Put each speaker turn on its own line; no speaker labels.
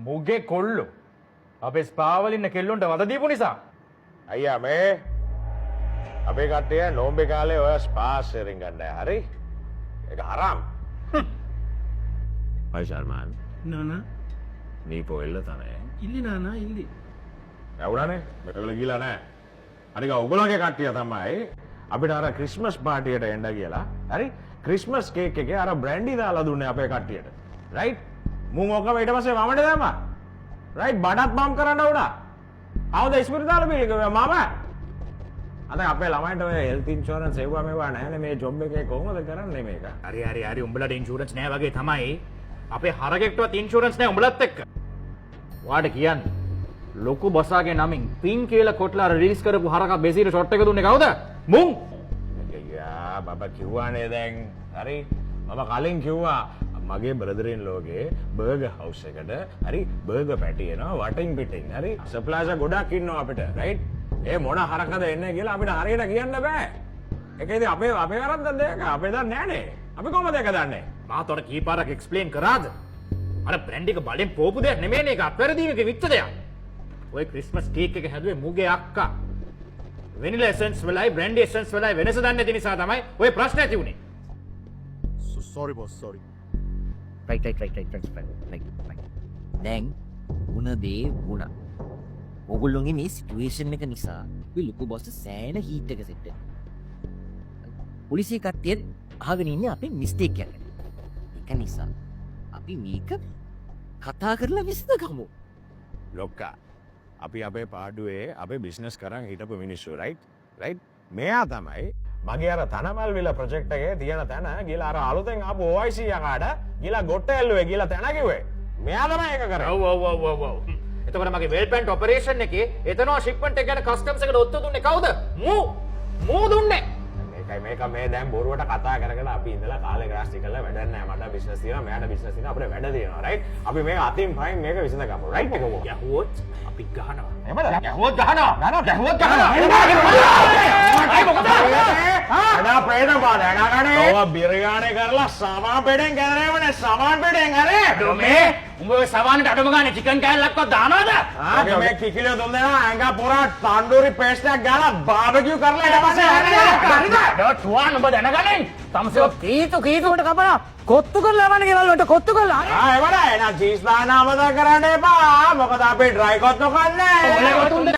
මුගේ කොල්ලෝ අපේ ස්පාවල ඉන්න කෙල්ලොන්ට වද දීපු නිසා.
අයියා මේ අපේ කට්ටිය නෝම්බේ කාලේ ඔය ස්පා ෂෙරින් ගන්නෑ හරි. ඒක හරාම්. අය ශර්මාන්
నానా
నీ పోయిల్ల తనే
ఇల్లి నానా ఇల్లి
ඇවුණනේ මෙතන ගිහලා නැහැ. අනික ඔයගොල්ලෝගේ කට්ටිය තමයි අපිට අර ක්‍රිස්මස් පාටියට එන්න කියලා. හරි? ක්‍රිස්මස් කේක් එකේ අර බ්‍රැන්ඩි දාලා දුන්නේ අපේ කට්ටියට. රයිට්? මුන් ඔක්කොම ඊට පස්සේ වමඩ දැම්මා. රයිට්? බඩත් බම් කරන්න වුණා. ආවද ඉස්පිරිතාල බිල් එක මම? අද අපේ ළමයින්ට ඔය හෙල්ත් ඉන්ෂුරන්ස් එව්වා මේවා නැහැනේ මේ ජොබ් එකේ කොහොමද කරන්නේ මේක?
හරි උඹලට ඉන්ෂුරන්ස් නැහැ වගේ තමයි. අපේ හරකෙක්ටවත් ඉන්ෂුරන්ස් නැහැ උඹලත් එක්ක. වාට කියන්නේ ලොකු බොසාගේ නමින් පින් කියලා කොටලා රිලීස් කරපු හරකා බෙසීර ෂොට් එක දුන්නේ කවුද? මුන්.
අයියා බබා කිව්වානේ දැන්. හරි? මම කලින් කිව්වා මගේ බ්‍රදරින් ලෝගේ බර්ගර් හවුස් එකට හරි බර්ගර් පැටි එනවා වටින් පිටින්. හරි? සප්ලයිස් ගොඩක් ඉන්නවා අපිට. රයිට්? ඒ මොන හරකද එන්නේ කියලා අපිට හරියට කියන්න බෑ. ඒක ඉතින් අපේ වරද්දක් දෙක අපේ දන්නේ නැහනේ. අපි කොහමද ඒක දන්නේ?
මාතොර කීපාරක් එක්ස්ප්ලেইন කරාද? අර බ්‍රැන්ඩ් එක බලෙන් පෝපු දෙයක් නෙමෙයිනේ ඒක අපරදීමක විච්ච දෙයක්. ඔය ක්‍රිස්මස් කේක් එක හැදුවේ මුගේ අක්කා. වෙනිලා එසෙන්ස් වලයි බ්‍රැන්ඩි එසෙන්ස් වලයි වෙනස දන්නේ නැති නිසා තමයි ඔය ප්‍රශ්නේ ඇති උනේ.
sorry boss sorry
right. දැන් වුණ දේ වුණා. ඔගොල්ලොන්ගේ මේ සිටුේෂන් එක නිසා අපි ලොකු බොස් සෑහෙන හීට් එක සෙට් වෙනවා. පොලිසිය කට්ටිය අහගෙන ඉන්නේ අපේ මිස්ටේක් එක. ඒක නිසා අපි මේක කතා කරලා විසඳගමු.
ලොක්කා අපි අපේ පාඩුවේ අපේ බිස්නස් කරන් හිටපු මිනිස්සු රයිට් රයිට් මෙයා තමයි මගේ අර තනමල් විල ප්‍රොජෙක්ට් එකේ තියෙන තැන ගිහලා අර අලුතෙන් ආපු OIC යකාට ගිහලා ගොට්ට ඇල්ලුවේ ගිහලා තැන කිව්වේ මෙයා තමයි ඒක කරේ
ඔව් එතකොට මගේ වෙල් ප්ලෑන්ට් ඔපරේෂන් එකේ එතනවා ෂිප්මන්ට් එක ගැන කස්ටම්ස් එකට ඔත්තු දුන්නේ කවුද? මූ දුන්නේ.
මේක මේ දැන් බොරුවට කතා කරගෙන අපි ඉඳලා කාලේ ග්‍රාස්ටි කරලා වැඩක් නැහැ. මට බිස්නස් තියෙනවා, මෙයාට බිස්නස් තියෙනවා, අපිට වැඩ තියෙනවා, රයිට්? අපි මේ අතින් පයින් මේක විසඳගමු, රයිට්? මේක කොහොමද?
ගැහුවොත් අපි ගහනවා.
එහෙමද?
ගැහුවොත් ගහනවා. ගැහුවොත් ගහනවා.
අඩා ප්‍රේත බාධා නගනේ. ඔවා බිරියානේ කරලා සමාන් පෙඩෙන් කෑරේමනේ සමාන් පෙඩෙන් හරි.
මේ උඹ ඔය සවානට අඩම ගානේ චිකන් කෑල්ලක්වත් දානවද?
මේ කිකිලිය දුන්න දෙනා ඇඟ පුරා තණ්ඩුරි පේස්ට් එකක් ගාලා බාබකියු කරලා ඊට පස්සේ හරිද?
ටුවාන් උඹ දැනගන්නේ. තමසෝ කීතුකට කපලා කොත්තු කරලා යවන්නේ ගෙවල් වලට කොත්තු කරලා.
එවඩා එහෙනම් චීස් දාන අමතක කරන්න එපා. මොකද අපි ඩ්‍රයි කොත්තු කන්නේ.